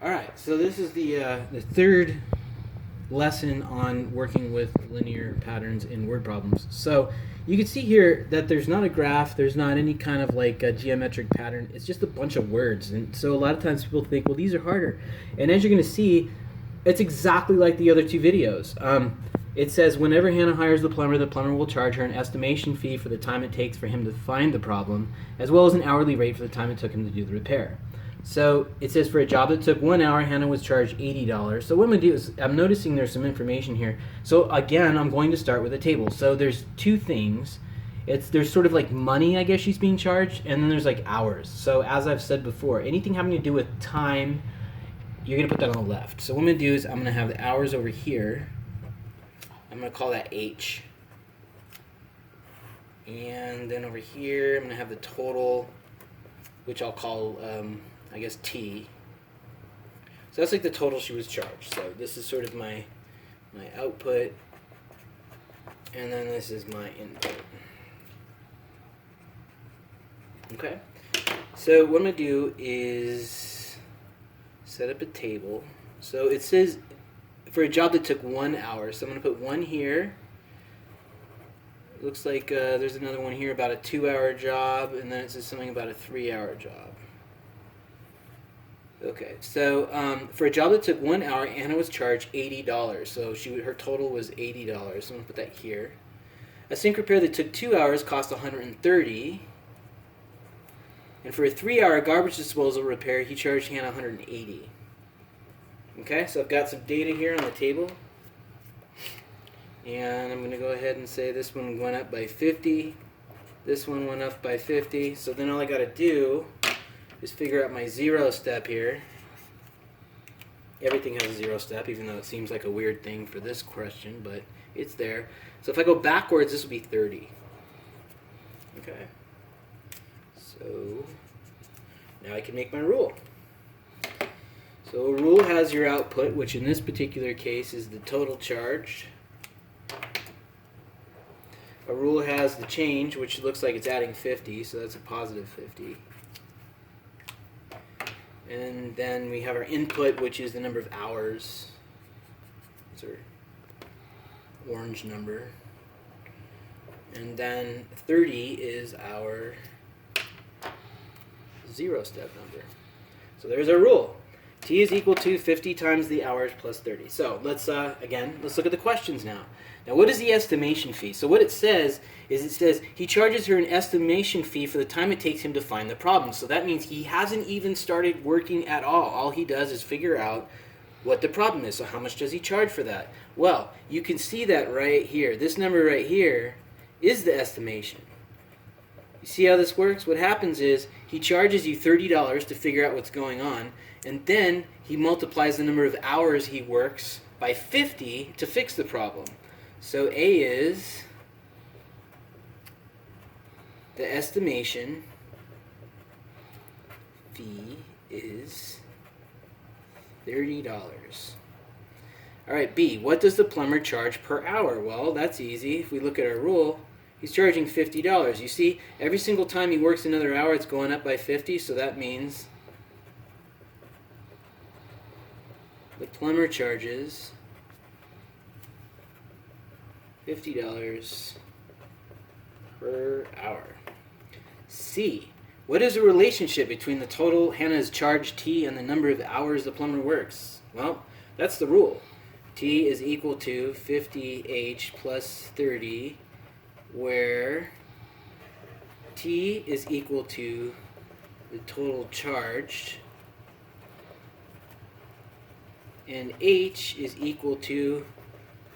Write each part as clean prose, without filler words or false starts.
All right, so this is the third lesson on working with linear patterns in word problems. So you can see here that there's not a graph, there's not any kind of like a geometric pattern. It's just a bunch of words, and so a lot of times people think, well, these are harder. And as you're going to see, it's exactly like the other two videos. It says whenever Hannah hires the plumber will charge her an estimation fee for the time it takes for him to find the problem, as well as an hourly rate for the time it took him to do the repair. So it says for a job that took 1 hour, Hannah was charged $80. So what I'm going to do is I'm noticing there's some information here. So again, I'm going to start with a table. So there's two things. There's sort of like money, I guess she's being charged, and then there's like hours. So as I've said before, anything having to do with time, you're going to put that on the left. So what I'm going to do is I'm going to have the hours over here. I'm going to call that H. And then over here, I'm going to have the total, which I'll call, I guess, T. So that's like the total she was charged. So this is sort of my output, and then this is my input. Okay. So what I'm going to do is set up a table. So it says for a job that took 1 hour. So I'm going to put 1 here. It looks like there's another one here about a 2-hour job, and then it says something about a 3-hour job. Okay, so for a job that took 1 hour, Anna was charged $80. So her total was $80. So I'm going to put that here. A sink repair that took 2 hours cost $130. And for a 3-hour garbage disposal repair, he charged Hannah $180. Okay, so I've got some data here on the table. And I'm going to go ahead and say this one went up by 50. This one went up by 50. So then all I got to do is figure out my 0 step here. Everything has a 0 step, even though it seems like a weird thing for this question, but it's there. So if I go backwards, this will be 30. Okay. So now I can make my rule. So a rule has your output, which in this particular case is the total charge. A rule has the change, which looks like it's adding 50, so that's a positive 50. And then we have our input, which is the number of hours. It's our orange number. And then 30 is our 0 step number. So there's our rule. T is equal to 50 times the hours plus 30. So let's look at the questions now. Now, what is the estimation fee? So what it says is he charges her an estimation fee for the time it takes him to find the problem. So that means he hasn't even started working at all. All he does is figure out what the problem is. So how much does he charge for that? Well, you can see that right here. This number right here is the estimation. You see how this works? What happens is he charges you $30 to figure out what's going on, and then he multiplies the number of hours he works by 50 to fix the problem. So A is the estimation fee is $30. All right, B, what does the plumber charge per hour? Well, that's easy. If we look at our rule, he's charging $50. You see, every single time he works another hour, it's going up by 50, so that means the plumber charges $50 per hour. C, what is the relationship between the total Hannah's charge T and the number of hours the plumber works? Well, that's the rule. T is equal to 50H plus 30, where T is equal to the total charged, and H is equal to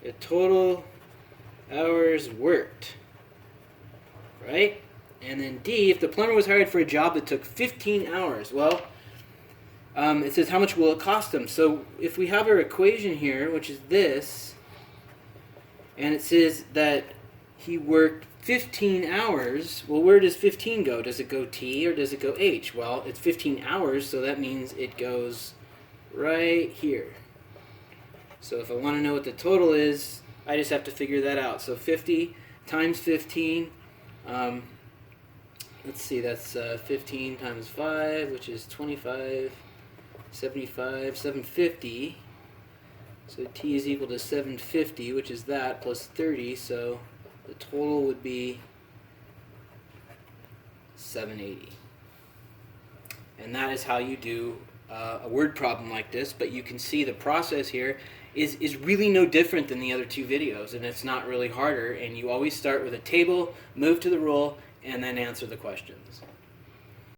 the total hours worked, right? And then D, if the plumber was hired for a job that took 15 hours, well, it says how much will it cost him. So if we have our equation here, which is this, and it says that he worked 15 hours, well, where does 15 go? Does it go T or does it go H? Well, it's 15 hours, so that means it goes right here. So if I want to know what the total is, I just have to figure that out. So 50 times 15, let's see, that's 15 times 5, which is 25 75, 750. So t is equal to 750, which is that, plus 30, so the total would be 780. And that is how you do a word problem like this, but you can see the process here is really no different than the other two videos, and it's not really harder, and you always start with a table, move to the rule, and then answer the questions.